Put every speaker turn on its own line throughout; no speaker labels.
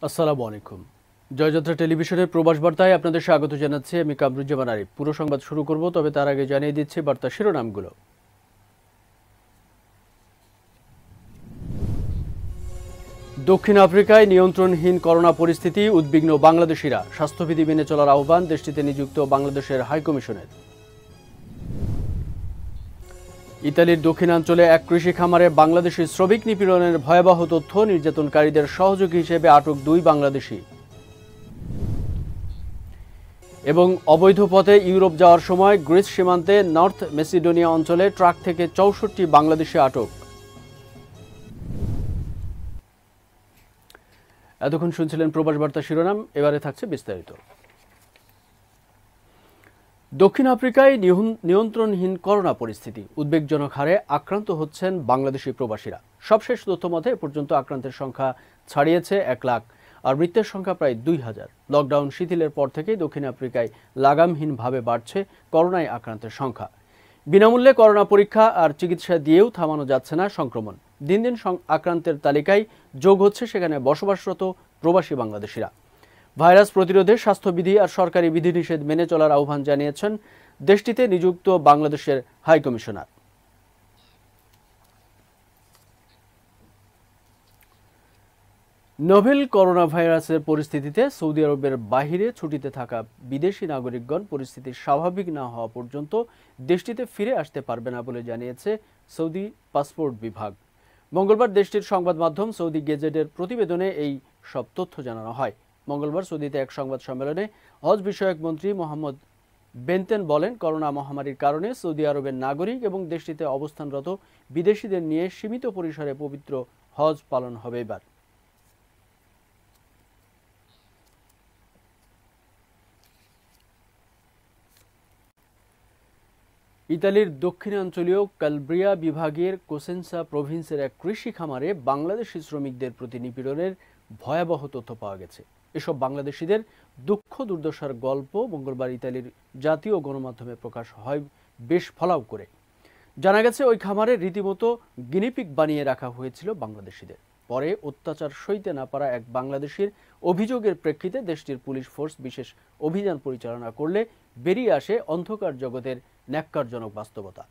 আসসালামু আলাইকুম। জয়যাত্রা টেলিভিশনের প্রবাস বার্তায় আপনাদের স্বাগত জানাচ্ছি আমি কামরুজ্জামান আরিফ। পুরো সংবাদ শুরু করব, তবে তার আগে জানিয়ে দিচ্ছি বার্তার শিরোনামগুলো। দক্ষিণ আফ্রিকায় নিয়ন্ত্রণহীন করোনা পরিস্থিতি, উদ্বিগ্ন বাংলাদেশিরা। স্বাস্থ্যবিধি মেনে চলার আহ্বান দেশটিতে নিযুক্ত বাংলাদেশের হাইকমিশনের। ইতালির দক্ষিণাঞ্চলে এক কৃষি খামারে বাংলাদেশি শ্রমিক নিপীড়নের ভয়াবহ তথ্য, নির্যাতনকারীদের সহযোগী হিসেবে আটক 2 বাংলাদেশি। এবং অবৈধ পথে ইউরোপ যাওয়ার সময় গ্রিস সীমান্তে নর্থ মেসিডোনিয়া অঞ্চলে ট্রাক থেকে 64 বাংলাদেশি আটক। এতক্ষণ শুনছিলেন প্রবাস বার্তা শিরোনাম, এবারে থাকছে বিস্তারিত। দক্ষিণ আফ্রিকায় নিয়ন্ত্রণহীন করোনা পরিস্থিতি, উদ্বেগজনক হারে আক্রান্ত হচ্ছেন বাংলাদেশি প্রবাসীরা। সবশেষ তথ্য মতে এ পর্যন্ত আক্রান্তের সংখ্যা ছাড়িয়েছে 1 লাখ, আর মৃতের সংখ্যা প্রায় 2000। লকডাউন শিথিলের পর থেকেই দক্ষিণ আফ্রিকায় লাগামহীনভাবে বাড়ছে করোনায় আক্রান্তের সংখ্যা। বিনামূল্যে করোনা পরীক্ষা আর চিকিৎসা দিয়েও থামানো যাচ্ছে না সংক্রমণ। দিন দিন আক্রান্তের তালিকায় যোগ হচ্ছে সেখানে বসবাসরত প্রবাসী বাংলাদেশিরা। ভাইরাস প্রতিরোধে স্বাস্থ্যবিধি আর সরকারি বিধিনিষেধ মেনে চলার আহ্বান জানিয়েছেন দেশটিতে নিযুক্ত বাংলাদেশের হাইকমিশনার। নোভেল করোনা ভাইরাসের পরিস্থিতিতে সৌদি আরবের বাহিরে ছুটিতে থাকা বিদেশি নাগরিকগণ পরিস্থিতি স্বাভাবিক না হওয়া পর্যন্ত দেশটিতে ফিরে আসতে পারবে না বলে জানিয়েছে সৌদি পাসপোর্ট বিভাগ। মঙ্গলবার দেশটির সংবাদ মাধ্যম সৌদি গেজেটের প্রতিবেদনে এই সব তথ্য জানানো হয়। মঙ্গলবার সৌদিতে এক সংবাদ সম্মেলনে হজ বিষয়ক মন্ত্রী মোহাম্মদ বেনতেন বলেন, করোনা মহামারীর কারণে সৌদি আরবের নাগরিক এবং দেশটিতে অবস্থানরত বিদেশিদের নিয়ে সীমিত পরিসরে পবিত্র হজ পালন হবে এবার। ইতালির দক্ষিণাঞ্চলীয় ক্যালব্রিয়া বিভাগের কোসেন্সা প্রভিন্সের এক কৃষি খামারে বাংলাদেশি শ্রমিকদের প্রতি নিপীড়নের ভয়াবহ তথ্য পাওয়া গেছে। এসব বাংলাদেশিদের দুঃখ দুর্দশার গল্প মঙ্গলবার ইতালির জাতীয় গণমাধ্যমে প্রকাশ হয় বেশ ফলাও করে। জানা গেছে, ওই খামারে রীতিমতো গিনিপিগ বানিয়ে রাখা হয়েছিল বাংলাদেশিদের। পরে অত্যাচার সইতে না পারা এক বাংলাদেশির অভিযোগের প্রেক্ষিতে দেশটির পুলিশ ফোর্স বিশেষ অভিযান পরিচালনা করলে বেরিয়ে আসে অন্ধকার জগতের ন্যাক্কারজনক বাস্তবতা।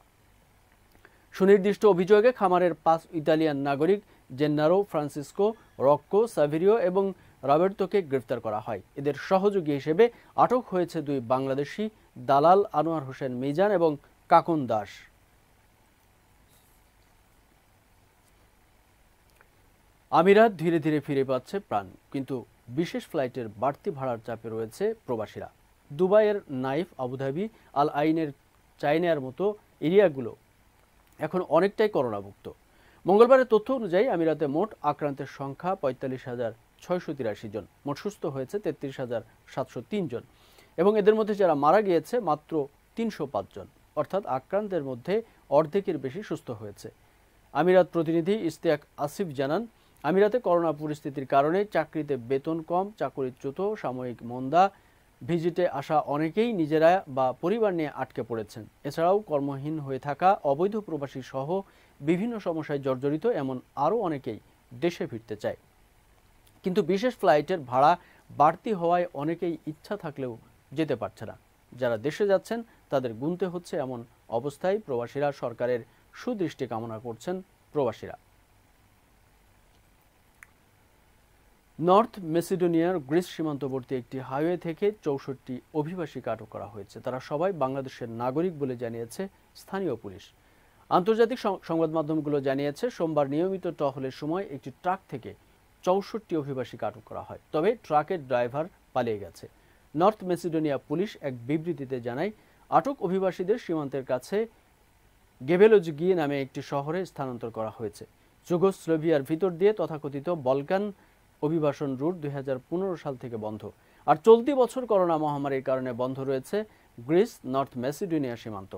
সুনির্দিষ্ট অভিযোগে খামারের 5 ইতালিয়ান নাগরিক জেন্নারো, ফ্রান্সিসকো, রক্কো, সাভেরিও এবং রবের্তোকে গ্রেফতার করা হয়। এদের সহযোগী হিসেবে আটক হয়েছে 2 বাংলাদেশি, দালাল আনোয়ার হোসেন মিজান এবং কাকন দাস। আমিরাত ধীরে ধীরে ফিরে পাচ্ছে প্রাণ, কিন্তু বিশেষ ফ্লাইটের বাড়তি ভাড়ার চাপে রয়েছে প্রবাসীরা। দুবাইয়ের নাইফ, আবুধাবি, আল আইনের চায়নার মতো এরিয়াগুলো এখন অনেকটাই করোনামুক্ত। মঙ্গলবারের তথ্য অনুযায়ী আমিরাতে মোট আক্রান্তের সংখ্যা 45,683 জন, মোট সুস্থ হয়েছে 33,703 জন এবং এদের মধ্যে যারা মারা গিয়েছে মাত্র 305 জন, অর্থাৎ আক্রান্তের মধ্যে অর্ধেকের বেশি সুস্থ হয়েছে। আমিরাত প্রতিনিধি ইশতিয়াক আসিফ জানান, আমিরাতে করোনা পরিস্থিতির কারণে চাকরিতে বেতন কম, চাকরিচ্যুত, সাময়িক মন্দা, ভিজিটে আসা অনেকেই নিজেরা বা পরিবার নিয়ে আটকে পড়েছেন। এছাড়াও কর্মহীন হয়ে থাকা অবৈধ প্রবাসী সহ বিভিন্ন সমস্যায় জর্জরিত এমন আরও অনেকেই দেশে ফিরতে চায়, কিন্তু বিশেষ ফ্লাইটের ভাড়া বাড়তি হওয়ায় অনেকেই ইচ্ছা থাকলেও যেতে পারছে না। যারা দেশে যাচ্ছেন তাদের গুনতে হচ্ছে এমন অবস্থায় প্রবাসীরা সরকারের সুদৃষ্টি কামনা করছেন প্রবাসীরা। নর্থ মেসিডোনিয়ার গ্রিস সীমান্তবর্তী একটি হাইওয়ে থেকে 64 অভিবাসীকে আটক করা হয়েছে। তারা সবাই বাংলাদেশের নাগরিক বলে জানিয়েছে স্থানীয় পুলিশ। আন্তর্জাতিক সংবাদ মাধ্যমগুলো জানিয়েছে, সোমবার নিয়মিত টহলের সময় একটি ট্রাক থেকে 64 অভিবাসীকে আটক করা হয়, তবে ট্রাকের ড্রাইভার পালিয়ে গেছে। নর্থ মেসিডোনিয়া পুলিশ এক বিবৃতিতে জানায়, আটক অভিবাসীদের সীমান্তের কাছে গেবেলোজগি নামে একটি শহরে স্থানান্তর করা হয়েছে। যুগোস্লোভিয়ার ভিতর দিয়ে তথাকথিত বলকান অভিবাসন রুট 2015 সাল থেকে বন্ধ, আর চলতি বছর করোনা মহামারীর কারণে বন্ধ রয়েছে গ্রিস নর্থ মেসিডোনিয়া সীমান্ত।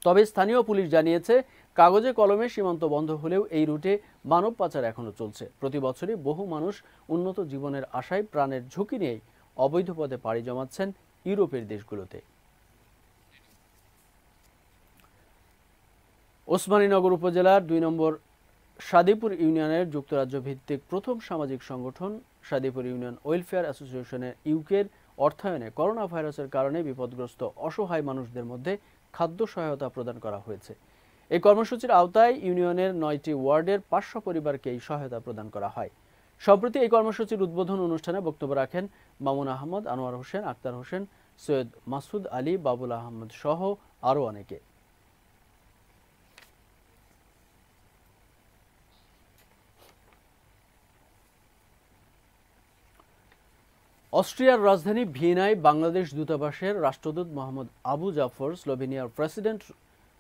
তবে স্থানীয় পুলিশ জানিয়েছে, কাগজে কলমে সীমান্ত বন্ধ হলেও এই রুটে মানব পাচার এখনো চলছে। প্রতি বছরই বহু মানুষ উন্নত জীবনের আশায় প্রাণের ঝুঁকি নিয়েই অবৈধ পথে পাড়ি জমাচ্ছেন ইউরোপের দেশগুলোতে। ওসমানীনগর উপজেলার 2 নম্বর সাদীপুর ইউনিয়নের যুক্তরাজ্য ভিত্তিক প্রথম সামাজিক সংগঠন সাদীপুর ইউনিয়ন ওয়েলফেয়ার অ্যাসোসিয়েশনের ইউকের অর্থায়নে করোনা ভাইরাসের কারণে বিপদগ্রস্ত অসহায় মানুষদের মধ্যে খাদ্য সহায়তা প্রদান করা হয়েছে। এই কর্মসূচির আওতায় ইউনিয়নের ৯টি ওয়ার্ডের ৫০০ পরিবারকে এই সহায়তা প্রদান করা হয়। সম্প্রতি এই কর্মসূচির উদ্বোধন অনুষ্ঠানে বক্তব্য রাখেন মামুন আহমদ, আনোয়ার হোসেন, আক্তার হোসেন, সৈয়দ মাসুদ আলী, বাবুল আহমদ সহ আরও অনেকে। অস্ট্রিয়ার রাজধানী ভিয়েনায় বাংলাদেশ দূতাবাসের রাষ্ট্রদূত মোহাম্মদ আবু জাফর স্লোভেনিয়ার প্রেসিডেন্ট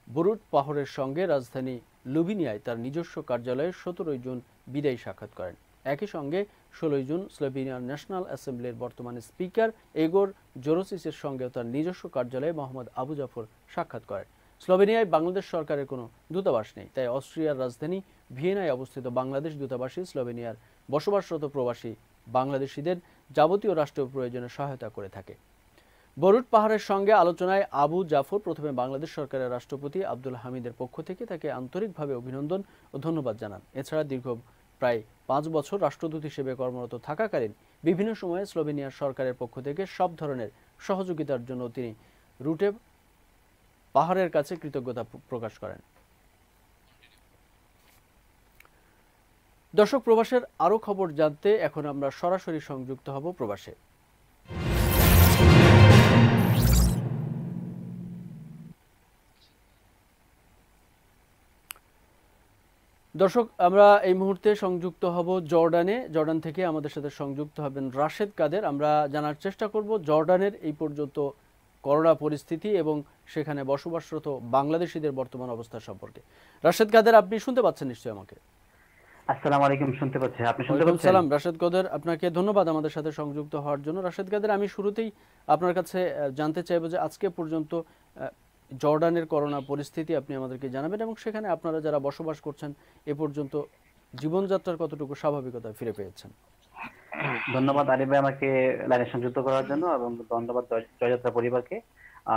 বরুট পাহরের সঙ্গে রাজধানী লুবিনিয়ায় তার নিজস্ব কার্যালয়ে ১৭ জুন বিদায়ী সাক্ষাৎ করেন। একই সঙ্গে ১৬ জুন স্লোভেনিয়ার ন্যাশনাল অ্যাসেম্বলির বর্তমানে স্পিকার এগোর জোরোসিসের সঙ্গেও তার নিজস্ব কার্যালয়ে মোহাম্মদ আবু জাফর সাক্ষাৎ করেন। স্লোভেনিয়ায় বাংলাদেশ সরকারের কোনো দূতাবাস নেই, তাই অস্ট্রিয়ার রাজধানী ভিয়েনায় অবস্থিত বাংলাদেশ দূতাবাসই স্লোভেনিয়ার বসবাসরত প্রবাসী বাংলাদেশিদের যাবতীয় রাষ্ট্রীয় প্রয়োজনে সহায়তা করে থাকে। বরুট পাহাড়ের সঙ্গে আলোচনায় আবু জাফর প্রথমে বাংলাদেশ সরকারের রাষ্ট্রপতি আব্দুল হামিদের পক্ষ থেকে তাকে আন্তরিকভাবে অভিনন্দন ও ধন্যবাদ জানান। এছাড়া দীর্ঘ প্রায় ৫ বছর রাষ্ট্রদূত হিসেবে কর্মরত থাকাকালীন বিভিন্ন সময়ে স্লোভেনিয়ার সরকারের পক্ষ থেকে সব ধরনের সহযোগিতার জন্য তিনি রুটে পাহাড়ের কাছে কৃতজ্ঞতা প্রকাশ করেন। দর্শক, প্রবাসের আরও খবর জানতে এখন আমরা সরাসরি সংযুক্ত হব প্রবাসে। দর্শক, আমরা এই মুহূর্তে সংযুক্ত হব জর্ডানে। জর্ডান থেকে আমাদের সাথে সংযুক্ত হবেন রাশেদ কাদের। আমরা জানার চেষ্টা করব জর্ডানের এই পর্যন্ত করোনা পরিস্থিতি এবং সেখানে বসবাসরত বাংলাদেশিদের বর্তমান অবস্থা সম্পর্কে। রাশেদ কাদের, আপনি শুনতে পাচ্ছেন নিশ্চয়ই আমাকে?
আসসালামু আলাইকুম, শুনতে পাচ্ছি। আপনি শুনতে পাচ্ছেন?
সালাম রাশেদ কাদের, আপনাকে ধন্যবাদ আমাদের সাথে সংযুক্ত হওয়ার জন্য। রাশেদ কাদের, আমি শুরুতেই আপনার কাছে জানতে চাইব যে আজকে পর্যন্ত জর্ডানের করোনা পরিস্থিতি আপনি আমাদেরকে জানাবেন এবং সেখানে আপনারা যারা বসবাস করছেন এ পর্যন্ত জীবনযাত্রার কতটুকু স্বাভাবিকতা ফিরে পেয়েছেন।
ধন্যবাদ আরিফ ভাই আমাকে লাইনে সংযুক্ত করার জন্য, এবং ধন্যবাদ জয়যাত্রা পরিবারকে।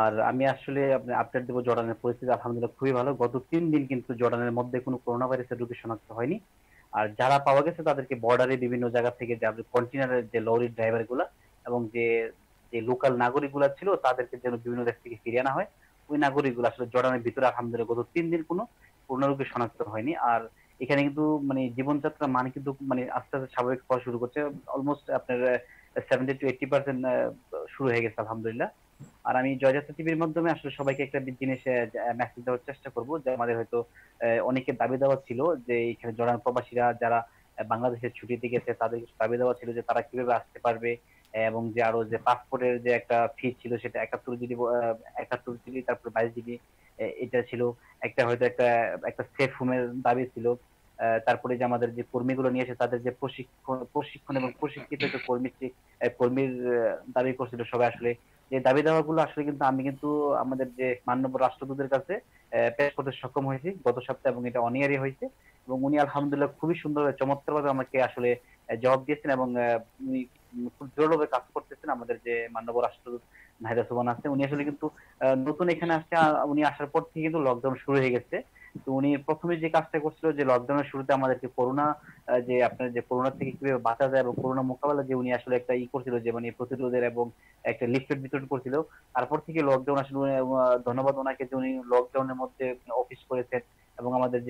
আর আমি আসলে আপডেট দেবো জর্ডানের পরিস্থিতি আলহামদুলিল্লাহ খুবই ভালো। গত ৩ দিন কিন্তু জর্ডানের মধ্যে কোনো করোনা ভাইরাসের রোগী শনাক্ত হয়নি। আর যারা পাওয়া গেছে তাদেরকে বর্ডারে বিভিন্ন জায়গা থেকে যাদের কন্টেনারের যে লরির ড্রাইভার গুলা এবং যে যে লোকাল নাগরিক গুলা ছিল তাদেরকে যেন বিভিন্ন দেশ থেকে ফিরিয়ে আনা হয়। ওই নাগরিক গুলো আসলে জর্ডানের ভিতরে আলহামদুলিল্লাহ গত ৩ দিন কোনো করোনা রোগী শনাক্ত হয়নি। আর এখানে কিন্তু জীবনযাত্রার মান কিন্তু আস্তে আস্তে স্বাভাবিক হওয়া শুরু করছে। অলমোস্ট আপনার 70-80% শুরু হয়ে গেছে আলহামদুলিল্লাহ। আর আমি জয়যাত্রা টিভির মাধ্যমে আসলে সবাইকে একটা জিনিস মেসেজ দেওয়ার চেষ্টা করব যে আমাদের হয়তো অনেকের দাবি দেওয়া ছিল যে এখানে জর্ডান প্রবাসীরা যারা বাংলাদেশের ছুটিতে গেছে তাদের দাবি দেওয়া ছিল যে তারা কিভাবে আসতে পারবে, এবং যে আরো যে পাসপোর্টের যে একটা ফি ছিল সেটা 71 জিবি তারপর 22 জিবি এটা ছিল। একটা হয়তো একটা একটা সেফ হোমের দাবি ছিল। তারপরে যে আমাদের যে কর্মীগুলো নিয়ে এসে তাদের যে প্রশিক্ষণ এবং প্রশিক্ষিত যে কর্মীর দাবি করছিল সবাই। আসলে যে দাবি দাওয়াগুলো আসলে কিন্তু আমি কিন্তু আমাদের যে মাননীয় রাষ্ট্রদূতের কাছে পেশ করতে সক্ষম হয়েছি গত সপ্তাহে, এবং এটা অনিয়ারই হয়েছে। এবং উনি আলহামদুলিল্লাহ খুবই সুন্দর চমৎকার ভাবে আমাকে আসলে জবাব দিয়েছেন, এবং উনি খুব দৃঢ়ভাবে কাজ করতেছেন। আমাদের যে মাননীয় রাষ্ট্রদূত নাহিদা সুবহান আছে, উনি আসলে কিন্তু নতুন এখানে আসছে। উনি আসার পর থেকে কিন্তু লকডাউন শুরু হয়ে গেছে। তো উনি প্রথমে যে কাজটা করছিল যে লকডাউনের শুরুতে আমাদেরকে করোনা যে আপনার যে করোনা থেকে কিভাবে বাঁচা যায় এবং করোনা মোকাবেলা যে উনি আসলে একটা করছিল যে প্রতিরোধের এবং একটা লিফলেট বিতরণ করছিল। তারপর থেকে লকডাউন আসলে ধন্যবাদ ওনাকে যে উনি লকডাউনের মধ্যে অফিস করেছেন, এবং আমাদের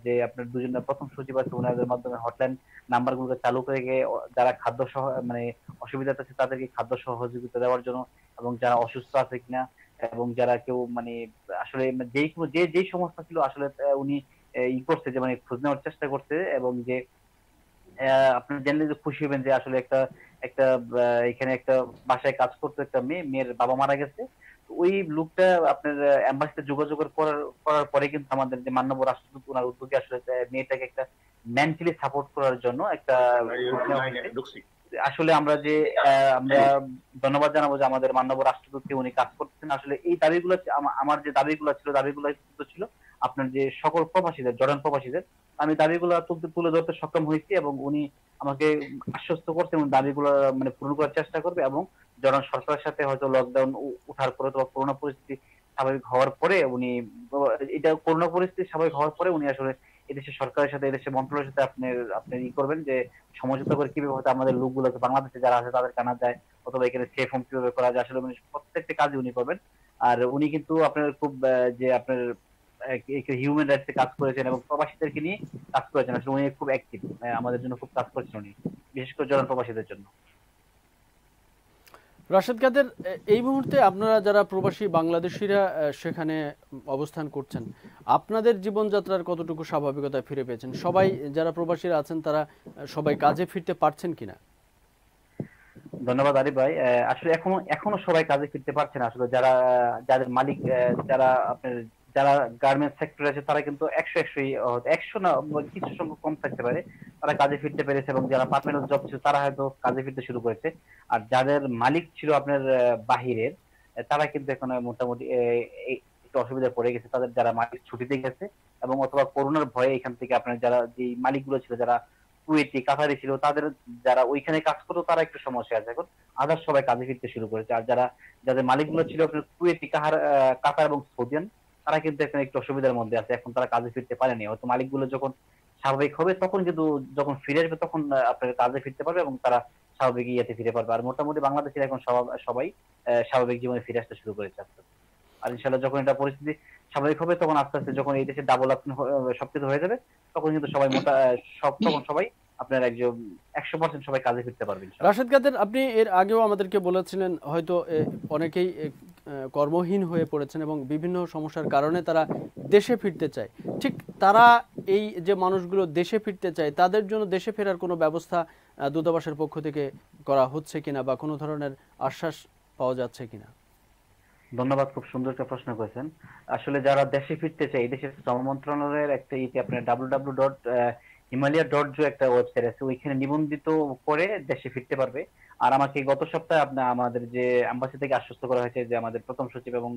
যে আপনার দুজন প্রথম সচিব আছে ওনাদের মাধ্যমে হটলাইন নাম্বার গুলোকে চালু করে যারা খাদ্য অসুবিধা আছে তাদেরকে খাদ্য সহযোগিতা দেওয়ার জন্য, এবং যারা অসুস্থ আছে কিনা এবং যারা কেউ আসলে যেই সমস্যা ছিল আসলে উনি করছে যে খোঁজ নেওয়ার চেষ্টা করছে। এবং যে আপনার জানলে যে খুশি হবেন যে আসলে একটা একটা এখানে একটা বাসায় কাজ করতো একটা মেয়ের বাবা মারা গেছে। ওই লোকটা আপনার এম্বাসিতে যোগাযোগ করার পরে কিন্তু আমাদের যে মাননীয় রাষ্ট্রদূত ওনার উদ্যোগে আসলে মেয়েটাকে একটা মেন্টালি সাপোর্ট করার জন্য একটা আসলে আমরা ধন্যবাদ জানাবো যে আমাদের মাননীয় রাষ্ট্রদূতকে উনি কাজ করতেছেন। আসলে এই দাবিগুলো আমার যে দাবিগুলো ছিল আপনার যে সকল প্রবাসীদের জর্ডান প্রবাসীদের আমি দাবিগুলো তুলে ধরতে সক্ষম হয়েছি, এবং উনি আমাকে আশ্বস্ত করছেন এবং দাবিগুলো পূরণ করার চেষ্টা করবে। এবং জর্ডান সরকারের সাথে হয়তো লকডাউন উঠার পরে অথবা করোনা পরিস্থিতি স্বাভাবিক হওয়ার পরে উনি আসলে এদেশের সরকারের সাথে, এদেশের মন্ত্রণালয়ের সাথে আপনি আপনি ই করবেন যে সমঝোতা করে কিভাবে হয়তো আমাদের লোকগুলোকে বাংলাদেশে যারা আছে তাদেরকে আনা যায়, অথবা এখানে সেফ হোম কিভাবে করা যায়, আসলে মানে প্রত্যেকটা কাজই উনি করবেন। আর উনি কিন্তু আপনার খুব যে আপনার হিউম্যান রাইটস এ কাজ করেছেন এবং প্রবাসীদেরকে নিয়ে কাজ করেছেন। আসলে উনি খুব অ্যাক্টিভ, আমাদের জন্য খুব কাজ করছেন উনি, বিশেষ করে জরান প্রবাসীদের জন্য।
রাশেদ কাদের, এই মুহূর্তে আপনারা যারা প্রবাসী বাংলাদেশিরা সেখানে অবস্থান করছেন, আপনাদের জীবনযাত্রার কতটুকু স্বাভাবিকতায় ফিরে পেয়েছেন? সবাই যারা প্রবাসীরা আছেন তারা সবাই কাজে ফিরতে পারছেন কিনা?
ধন্যবাদ আরিফ ভাই। আসলে এখনো এখনো সবাই কাজে ফিরতে পারছে না। আসলে যারা যাদের মালিক যারা আপনার যারা গার্মেন্টস সেক্টরে আছে তারা কিন্তু 100 না, কিছু সংখ্যক কম থাকতে পারে, তারা কাজে ফিরতে পেরেছে, এবং যারা পার্মানেন্ট জব ছিল তারা হয়তো কাজে ফিরতে শুরু করেছে। আর যাদের মালিক ছিল আপনার বাহিরের, তারা কিন্তু এখন মোটামুটি একটু অসুবিধায় পড়ে গেছে। তাদের যারা মালিক ছুটিতে গেছে, এবং অথবা করোনার ভয়ে এখান থেকে আপনার যারা যে মালিকগুলো ছিল, যারা কুয়েতি কাতারি ছিল, তাদের যারা ওইখানে কাজ করতো তারা একটু সমস্যা আছে এখন। আদার সবাই কাজে ফিরতে শুরু করেছে। আর যারা যাদের মালিকগুলো ছিল আপনার কুয়েতি কাতার এবং সৌদিয়ান, তারা কিন্তু এখন একটু অসুবিধার মধ্যে আছে, এখন তারা কাজে ফিরতে পারেনি। হয়তো মালিকগুলো যখন স্বাভাবিক হবে তখন কিন্তু, যখন ফিরে আসবে তখন আপনার কাজে ফিরতে পারবে এবং তারা স্বাভাবিক ইয়েতে ফিরে পারবে। আর মোটামুটি বাংলাদেশের এখন সবাই স্বাভাবিক জীবনে ফিরে আসতে শুরু করেছে আস্তে আস্তে। আর ইনশাল্লাহ যখন এটা পরিস্থিতি স্বাভাবিক হবে তখন আস্তে আস্তে যখন এই দেশে ডাবল আপ সবকিছু হয়ে যাবে, তখন কিন্তু সবাই তখন সবাই আপনার একজন 100% সবাই কাজে ফিরতে পারবে ইনশাল্লাহ।
রাশেদ কাদের, আপনি এর আগেও আমাদেরকে বলেছিলেন হয়তো অনেকেই কর্মহীন হয়ে পড়েছেন এবং বিভিন্ন সমস্যার কারণে তারা দেশে ফিরতে চায়। ঠিক তারা, এই যে মানুষগুলো দেশে ফিরতে চায়, তাদের জন্য দেশে ফেরার কোনো ব্যবস্থা দূতাবাসের পক্ষ থেকে করা হচ্ছে কিনা বা কোনো ধরনের আশ্বাস পাওয়া যাচ্ছে কিনা?
ধন্যবাদ, খুব সুন্দর একটা প্রশ্ন করেছেন। আসলে যারা দেশে ফিরতে চায়, এই দেশের শ্রম মন্ত্রণালয়ের একটা আপনার www.himalaya.jo একটা ওয়েবসাইট আছে, ওইখানে নিবন্ধিত করে দেশে ফিরতে পারবে। আর আমাকে গত সপ্তাহে আপনার আমাদের যে এম্বাসি থেকে আশ্বস্ত করা হয়েছে যে আমাদের প্রথম সচিব এবং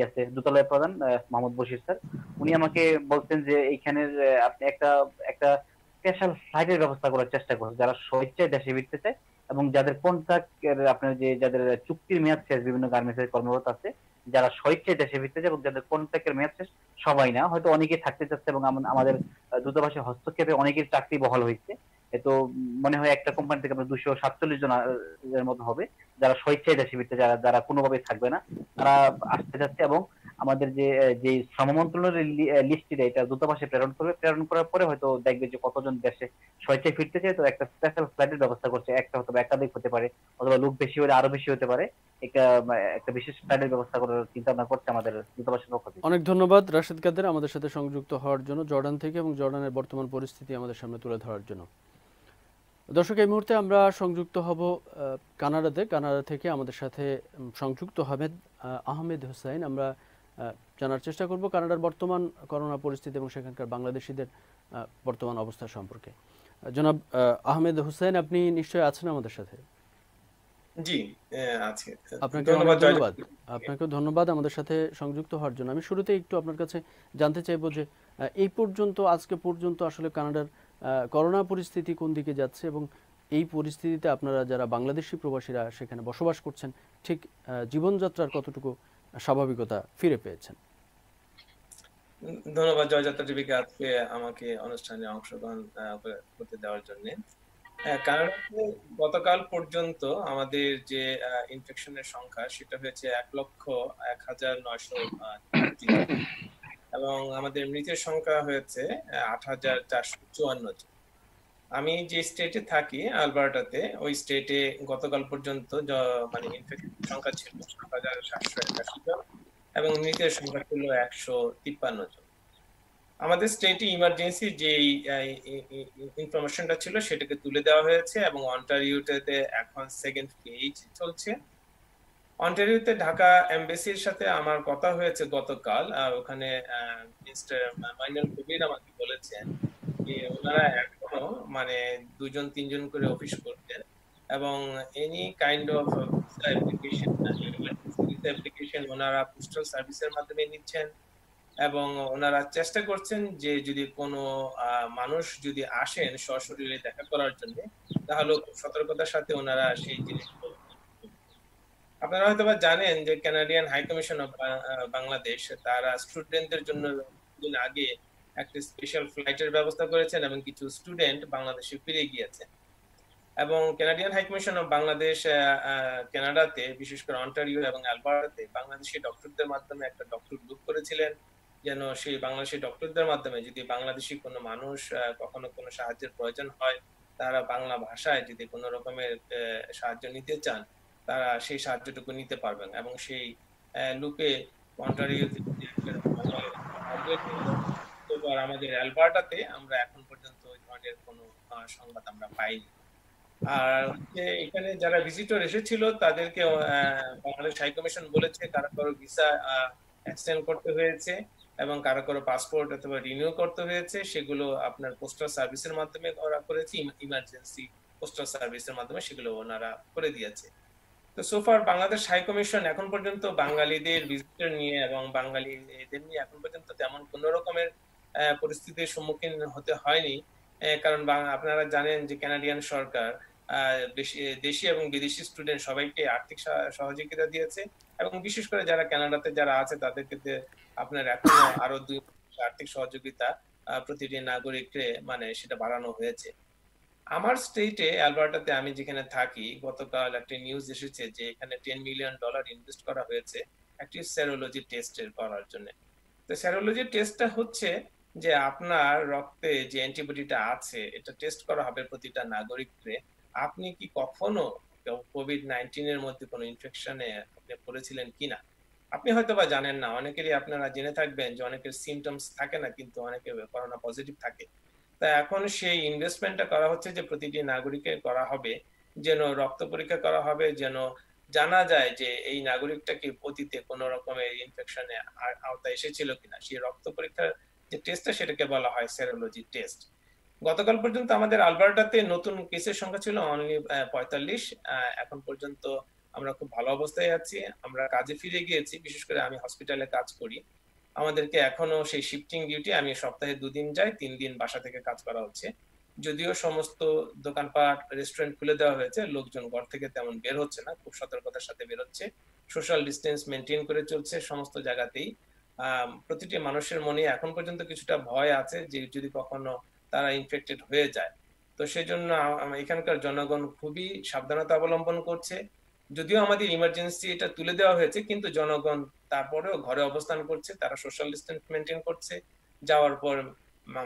আছে দূতালয় প্রধান মোহাম্মদ বশির স্যার, উনি আমাকে বলছেন যে এইখানের আপনি একটা একটা স্পেশাল ফ্লাইটের ব্যবস্থা করার চেষ্টা করছেন যারা স্বেচ্ছায় দেশে ফিরতে চায়, এবং যাদের কন্ট্রাক্ট আপনার যে যাদের চুক্তির মেয়াদ শেষ, বিভিন্ন গার্মেন্টস এর কর্মরত আছে যারা স্বেচ্ছায় দেশে ফিরতে চায়, এবং যাদের কন্ট্রাক্টের মেয়াদ শেষ, সবাই না, হয়তো অনেকেই থাকতে চাচ্ছে, এবং আমাদের দূতাবাসের হস্তক্ষেপে অনেকের চাকরি বহাল হয়েছে। তো মনে হয় একটা কোম্পানি থেকে আপনার 247 জন এর মতো হবে যারা স্বেচ্ছায় দেশে ফিরতে, যারা যারা কোনোভাবে থাকবে না, তারা আসতে যাচ্ছে। এবং আমাদের যে শ্রম মন্ত্রণালয়ের লিস্টটি এটা দূতাবাসে প্রেরণ করবে, প্রেরণ করার পরে হয়তো দেখবে যে কতজন দেশে স্বেচ্ছায় ফিরতে চায়, তো একটা স্পেশাল ফ্লাইটের ব্যবস্থা করছে। একটা হতে পারে, একাধিক হতে পারে, অথবা লোক বেশি হলে আরো বেশি হতে পারে। একটা একটা বিশেষ ফ্লাইটের ব্যবস্থা করার চিন্তা ভাবনা করছে আমাদের দূতাবাসের পক্ষ থেকে।
অনেক ধন্যবাদ রাশেদ কাদের আমাদের সাথে সংযুক্ত হওয়ার জন্য, জর্ডান থেকে, এবং জর্ডানের বর্তমান পরিস্থিতি আমাদের সামনে তুলে ধরার জন্য। দর্শক, এই মুহূর্তে আমরা সংযুক্ত হব কানাডাতে। কানাডা থেকে আমাদের সাথে সংযুক্ত হবেন আহমেদ হোসেন। আমরা জানার চেষ্টা করব কানাডার বর্তমান করোনা পরিস্থিতি এবং সেখানকার বাংলাদেশিদের বর্তমান অবস্থা সম্পর্কে। জনাব আহমেদ হোসেন, আপনি নিশ্চয়ই আছেন আমাদের সাথে?
জি, আছে।
আপনাকে
ধন্যবাদ।
ধন্যবাদ। আপনাকেও ধন্যবাদ আমাদের সাথে সংযুক্ত হওয়ার জন্য। আমি শুরুতে একটু আপনার কাছে জানতে চাইবো যে এই পর্যন্ত, আজকে পর্যন্ত আসলে কানাডার করোনা পরিস্থিতি কোন দিকে যাচ্ছে, এবং এই পরিস্থিতিতে আপনারা যারা বাংলাদেশি প্রবাসীরা সেখানে বসবাস করছেন, ঠিক জীবনযাত্রার কতটুকু স্বাভাবিকতা ফিরে পেয়েছেন?
ধন্যবাদ জয়যাত্রা টিভিকে আজকে আমাকে অনুষ্ঠানে অংশগ্রহণ করতে দেওয়ার জন্য। কানাডাতে গতকাল পর্যন্ত আমাদের যে ইনফেকশনের সংখ্যা সেটা হয়েছে 1,01,900 এবং আমাদের মৃতের সংখ্যা হয়েছে 8,454 জন। আমি যে স্টেটে থাকি আলবার্টাতে, ওই স্টেটে গতকাল পর্যন্ত মানে ইনফেকশন সংখ্যা ছিল 7,781 জন এবং মৃতের সংখ্যা ছিল 153 জন। আমাদের স্টেটে ইমার্জেন্সি যে ইনফরমেশনটা ছিল সেটাকে তুলে দেওয়া হয়েছে, এবং অন্টারিওতে এখন সেকেন্ড ফেজ চলছে। অন্টারিওতে ঢাকা এমবাসির সাথে আমার কথা হয়েছে গতকাল। ওখানে মিস্টার মাইনুল কবির আমাকে বলেছেন যে ওনারা এখনো মানে 2-3 জন করে অফিস করতেন, এবং এনি কাইন্ড অফ অ্যাপ্লিকেশন ওনারা পোস্টাল সার্ভিসের মাধ্যমে নিচ্ছেন, এবং ওনারা চেষ্টা করছেন যে যদি কোনো মানুষ যদি আসেন সশরীরে দেখা করার জন্য, তাহলে খুব সতর্কতার সাথে ওনারা সেই জিনিসগুলো। আপনারা হয়তো বা জানেন যে Canadian high commission of Bangladesh তারা স্টুডেন্টদের জন্য দিন আগে একটা স্পেশাল ফ্লাইটের ব্যবস্থা করেছেন এবং কিছু স্টুডেন্ট বাংলাদেশে ফিরে গিয়েছেন। এবং Canadian high commission of Bangladesh কানাডাতে, বিশেষ করে অন্টারিও এবং অ্যালবার্টাতে বাংলাদেশি ডক্টরদের মাধ্যমে একটা ডক্টর গ্রুপ করেছিলেন, যেন সেই বাংলাদেশি ডক্টরদের মাধ্যমে যদি বাংলাদেশি কোনো মানুষ কখনো কোনো সাহায্যের প্রয়োজন হয়, তারা বাংলা ভাষায় যদি কোনো রকমের সাহায্য নিতে চান, তারা সেই সাহায্যটুকু নিতে পারবেন। এবং সেই লুপে অন্টারিওতে আমাদের অ্যালবার্টাতে আমরা এখন পর্যন্ত ওই ধরনের কোনো সংবাদ আমরা পাইনি। আর এখানে যারা ভিজিটর এসেছিল তাদেরকে বাংলাদেশ হাই কমিশন বলেছে কারো কারো ভিসা এক্সটেন্ড করতে হয়েছে এবং কারো কারো পাসপোর্ট অথবা রিনিউ করতে হয়েছে, সেগুলো আপনার পোস্টাল সার্ভিসের মাধ্যমে ওরা করেছে, ইমার্জেন্সি পোস্টাল সার্ভিসের মাধ্যমে সেগুলো ওনারা করে দিয়েছে। তো সোফার বাংলাদেশ হাই কমিশন এখন পর্যন্ত বাঙালিদের ভিজিটর নিয়ে এবং বাঙালিদের নিয়ে এখন পর্যন্ত তেমন কোনো রকমের পরিস্থিতির সম্মুখীন হতে হয়নি। কারণ আপনারা জানেন যে কানাডিয়ান সরকার দেশি এবং বিদেশি স্টুডেন্ট সবাইকে আর্থিক সহযোগিতা দিয়েছে এবং বিশেষ করে যারা কানাডাতে যারা আছে তাদেরকে আপনার এখনো আরো 2 আর্থিক সহযোগিতা প্রতিটি নাগরিককে মানে সেটা বাড়ানো হয়েছে। আমার স্টেটে অ্যালবার্টাতে আমি যেখানে থাকি, গতকাল একটা নিউজ এসেছে যে এখানে $10 মিলিয়ন ইনভেস্ট করা হয়েছে একটি সেরোলজি টেস্টের করার জন্য। তো সেরোলজি টেস্টটা হচ্ছে যে আপনার রক্তে যে অ্যান্টিবডিটা আছে এটা টেস্ট করা হবে প্রতিটা নাগরিককে, আপনি কি কখনো কোভিড-19 এর মধ্যে কোনো ইনফেকশনে আপনি পড়েছিলেন কিনা। আপনি হয়তো বা জানেন না, অনেকেরই আপনারা জেনে থাকবেন যে অনেকের সিমটমস থাকে না কিন্তু অনেকে করোনা পজিটিভ থাকে। তা এখন সেই ইনভেস্টমেন্টটা করা হচ্ছে যে প্রতিটি নাগরিকের করা হবে, যেন রক্ত পরীক্ষা করা হবে, যেন জানা যায় যে এই নাগরিকটা কি অতীতে কোনো রকমের ইনফেকশনে আওতায় এসেছিল কিনা। সেই রক্ত পরীক্ষার যে টেস্টটা সেটাকে বলা হয় সেরোলজি টেস্ট। গতকাল পর্যন্ত আমাদের আলবার্টাতে নতুন কেসের সংখ্যা ছিল অনলি 45। এখন পর্যন্ত আমরা খুব ভালো অবস্থায় আছি, আমরা কাজে ফিরে গিয়েছি। বিশেষ করে আমি হসপিটালে কাজ করি, আমাদেরকে এখনো সেই শিফটিং ডিউটি, আমি সপ্তাহে 2 দিন যাই, 3 দিন বাসা থেকে কাজ করা হচ্ছে। যদিও সমস্ত দোকানপাট রেস্টুরেন্ট খুলে দেওয়া হয়েছে, লোকজন ঘর থেকে তেমন বের হচ্ছে না, খুব সতর্কতার সাথে বের হচ্ছে, সোশ্যাল ডিস্টেন্স মেনটেন করে চলছে সমস্ত জায়গাতেই। প্রতিটি মানুষের মনে এখন পর্যন্ত কিছুটা ভয় আছে যে যদি কখনো তারা ইনফেক্টেড হয়ে যায়। তো সেই জন্য এখানকার জনগণ খুবই সাবধানতা অবলম্বন করছে। যদিও আমাদের ইমার্জেন্সি এটা তুলে দেওয়া হয়েছে, কিন্তু জনগণ তারপরেও ঘরে অবস্থান করছে, তারা সোশ্যাল ডিস্টেন্স মেনটেন করছে, যাওয়ার পর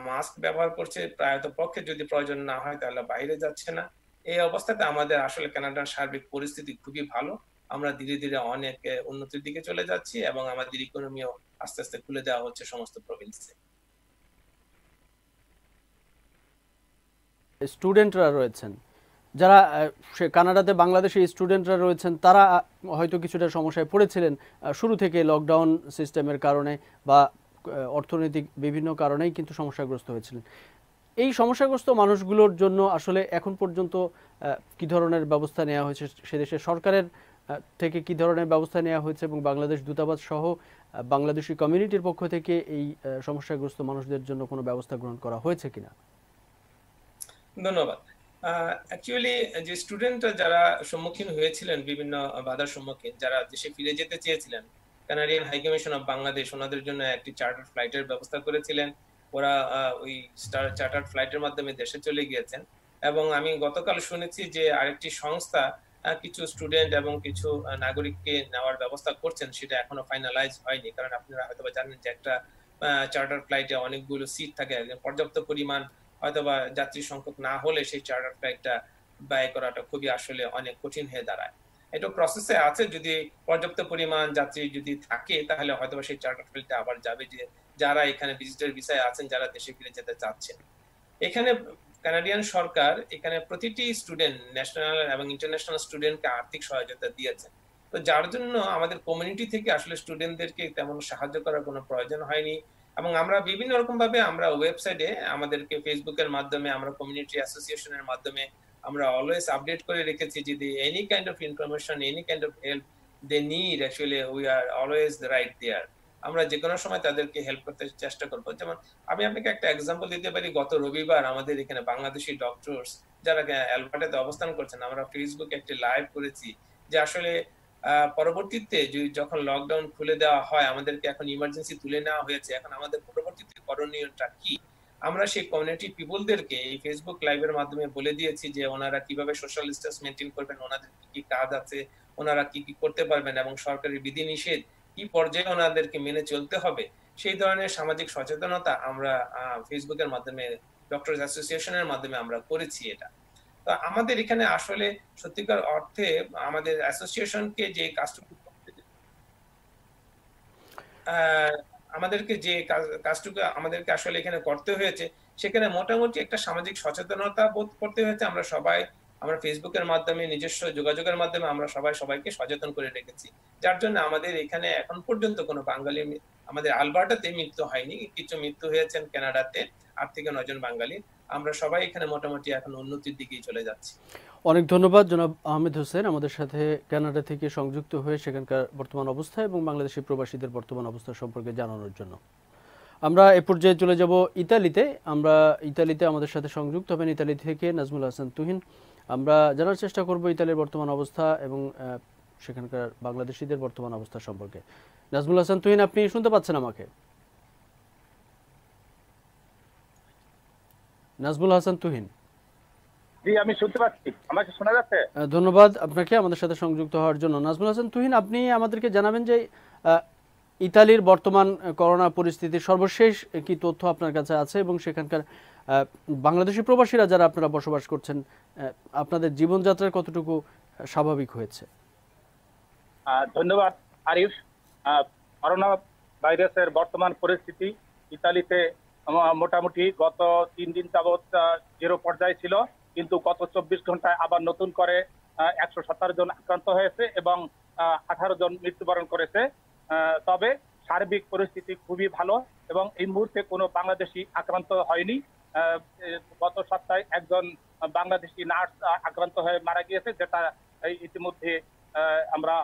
মাস্ক ব্যবহার করছে, প্রায়ত পক্ষে যদি প্রয়োজন না হয় তাহলে বাইরে যাচ্ছে না। এই অবস্থাতে আমাদের আসলে কানাডার সার্বিক পরিস্থিতি খুবই ভালো। আমরা ধীরে ধীরে অনেক উন্নতির দিকে চলে যাচ্ছি এবং আমাদের ইকোনমিও আস্তে আস্তে খুলে দেওয়া হচ্ছে সমস্ত প্রভিন্সে।
স্টুডেন্টরা রয়েছেন যারা কানাডাতে বাংলাদেশি স্টুডেন্টরা রয়েছেন, তারা হয়তো কিছুটা সমস্যায় পড়েছিলেন শুরু থেকে লকডাউন সিস্টেমের কারণে বা অর্থনৈতিক বিভিন্ন কারণেই কিন্তু সমস্যাগ্রস্ত হয়েছিলেন। এই সমস্যাগ্রস্ত মানুষগুলোর জন্য আসলে এখন পর্যন্ত কি ধরনের ব্যবস্থা নেওয়া হয়েছে, সে দেশের সরকারের থেকে কি ধরনের ব্যবস্থা নেওয়া হয়েছে এবং বাংলাদেশ দূতাবাস সহ বাংলাদেশি কমিউনিটির পক্ষ থেকে এই সমস্যাগ্রস্ত মানুষদের জন্য কোনো ব্যবস্থা গ্রহণ করা হয়েছে কিনা?
ধন্যবাদ। অ্যাকচুয়ালি যে স্টুডেন্টরা যারা সম্মুখীন হয়েছিলেন বিভিন্ন বাধার সম্মুখীন, যারা দেশে ফিরে যেতে চেয়েছিলেন, Canadian high commission of Bangladesh ওনাদের জন্য একটি চার্টার ফ্লাইটের ব্যবস্থা করেছিলেন। ওরা ওই চার্টার ফ্লাইটের মাধ্যমে দেশে চলে গিয়েছেন। এবং আমি গতকাল শুনেছি যে আরেকটি সংস্থা কিছু স্টুডেন্ট এবং কিছু নাগরিককে নেওয়ার ব্যবস্থা করছেন, সেটা এখনো ফাইনালাইজ হয়নি। কারণ আপনারা হয়তো জানেন যে একটা চার্টার ফ্লাইটে অনেকগুলো সিট থাকে, পর্যাপ্ত পরিমাণ হয়তোবা যাত্রী সংখ্যক না হলে সেই চার্টার ফ্লাইটটা ব্যয় করাটা খুবই আসলে অনেক কঠিন হয়ে দাঁড়ায়। এটা প্রসেসে আছে, যদি পর্যাপ্ত পরিমাণ যাত্রী যদি থাকে তাহলে হয়তোবা সেই চার্টার ফ্লাইটটা আবার যাবে, যে যারা এখানে ভিজিটর ভিসায় আছেন, যারা দেশে ফিরে যেতে চাচ্ছেন। এখানে কানাডিয়ান সরকার এখানে প্রতিটি স্টুডেন্ট, ন্যাশনাল এবং ইন্টারন্যাশনাল স্টুডেন্টকে আর্থিক সহায়তা দিয়েছেন। তো যার জন্য আমাদের কমিউনিটি থেকে আসলে স্টুডেন্টদেরকে তেমন সাহায্য করার কোনো প্রয়োজন হয়নি। এবং আমরা বিভিন্ন রকম ভাবে আমরা ওয়েবসাইটে আমাদেরকে ফেসবুকের মাধ্যমে, আমরা কমিউনিটি অ্যাসোসিয়েশনের মাধ্যমে আমরা অলওয়েজ আপডেট করে রেখেছি, যদি any kind of information, any kind of help they need, actually we are always right there. আমরা যে কোনো সময় তাদেরকে হেল্প করতে চেষ্টা করবো। যেমন আমি আপনাকে একটা এক্সাম্পল দিতে পারি, গত রবিবার আমাদের এখানে বাংলাদেশি ডক্টরস যারা অ্যালবার্টাতে অবস্থান করছেন, আমরা ফেসবুকে একটি লাইভ করেছি যে আসলে পরবর্তীতে যখন লকডাউন খুলে দেওয়া হয়, আমাদেরকে এখন ইমার্জেন্সি তুলে নেওয়া হয়েছে, এখন আমাদের পরবর্তীতে করণীয়টা কি? আমরা সেই কমিউনিটি পিপলদেরকে এই ফেসবুক লাইভের মাধ্যমে বলে দিয়েছি যে ওনারা কিভাবে সোশ্যাল ডিসটেন্স মেনটেন করবেন, ওনাদের কি কি কাজ আছে, ওনারা কি কি করতে পারবেন এবং সরকারি বিধিনিষেধ কি পর্যায়ে ওনাদেরকে মেনে চলতে হবে, সেই ধরনের সামাজিক সচেতনতা আমরা ফেসবুকের মাধ্যমে, ডক্টরস অ্যাসোসিয়েশনের মাধ্যমে আমরা করেছি এটা। তো আমাদের এখানে আসলে সত্যিকার অর্থে আমাদের অ্যাসোসিয়েশনকে যে কাজটুকু আমাদেরকে যে কাজটুকু আমাদেরকে আসলে এখানে করতে হয়েছে, সেখানে মোটামুটি একটা সামাজিক সচেতনতা বোধ করতে হয়েছে। আমরা ফেসবুকের মাধ্যমে, নিজস্ব যোগাযোগের মাধ্যমে আমরা সবাইকে সচেতন করে রেখেছি, যার জন্য আমাদের এখানে এখন পর্যন্ত কোনো বাঙালি, আমাদের আলবার্টাতে মৃত্যু হয়নি, কিছু মৃত্যু হয়েছেন কানাডাতে 8 থেকে 9 জন বাঙালি। আমরা সবাই এখানে মোটামুটি এখন উন্নতির দিকেই চলে যাচ্ছি।
অনেক ধন্যবাদ জনাব আহমেদ হোসেন আমাদের সাথে কানাডা থেকে সংযুক্ত হয়ে সেখানকার বর্তমান অবস্থা এবং বাংলাদেশি প্রবাসীদের বর্তমান অবস্থা সম্পর্কে জানানোর জন্য। আমরা এ পর্যায়ে চলে যাব ইতালিতে। ইতালিতে আমাদের সাথে সংযুক্ত হবেন ইতালি থেকে নাজমুল হাসান তুহিন। আমরা জানার চেষ্টা করব ইতালির বর্তমান অবস্থা এবং সেখানকার বাংলাদেশিদের বর্তমান অবস্থা সম্পর্কে। নাজমুল হাসান তুহিন, আপনি শুনতে পাচ্ছেন আমাকে? নাজমুল হাসান তুহিন,
জি আমি শুনতে পাচ্ছি, আমাকে শোনা যাচ্ছে?
ধন্যবাদ আপনাকে আমাদের সাথে সংযুক্ত হওয়ার জন্য। নাজমুল হাসান তুহিন, আপনি আমাদেরকে জানাবেন যে ইতালির বর্তমান করোনা পরিস্থিতির সর্বশেষ কি তথ্য আপনার কাছে আছে এবং সেখানকার বাংলাদেশি প্রবাসীরা যারা আপনারা বসবাস করছেন, আপনাদের জীবনযাত্রার কতটুকু স্বাভাবিক হয়েছে?
ধন্যবাদ আরিফ। করোনা ভাইরাসের বর্তমান পরিস্থিতি ইতালিতে মোটামুটি গত 3 দিন যাবৎ 0 পর্যায়ে ছিল, কিন্তু গত 24 ঘন্টায় আবার নতুন করে 117 জন আক্রান্ত হয়েছে এবং 18 জন মৃত্যুবরণ করেছে। তবে সার্বিক পরিস্থিতি খুবই ভালো এবং এই মুহূর্তে কোনো বাংলাদেশি আক্রান্ত হয়নি। গত সপ্তাহে একজন বাংলাদেশি নার্স আক্রান্ত হয়ে মারা গিয়েছে, যেটা ইতিমধ্যে আমরা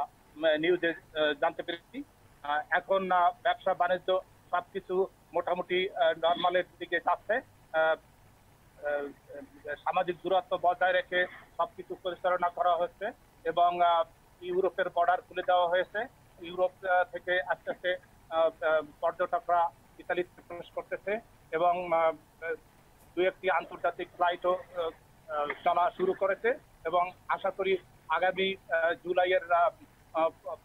নিউজে জানতে পেরেছি। এখন ব্যবসা বাণিজ্য সবকিছু মোটামুটি নর্মালের দিকে যাচ্ছে। সামাজিক দূরত্ব বজায় রেখে সবকিছু পরিচালনা করা হচ্ছে এবং ইউরোপের বর্ডার খুলে দেওয়া হয়েছে। ইউরোপ থেকে আস্তে আস্তে পর্যটকরা ইতালিতে প্রবেশ করতেছে এবং 2-1টি আন্তর্জাতিক ফ্লাইটও চলা শুরু করেছে এবং আশা করি আগামী জুলাইয়ের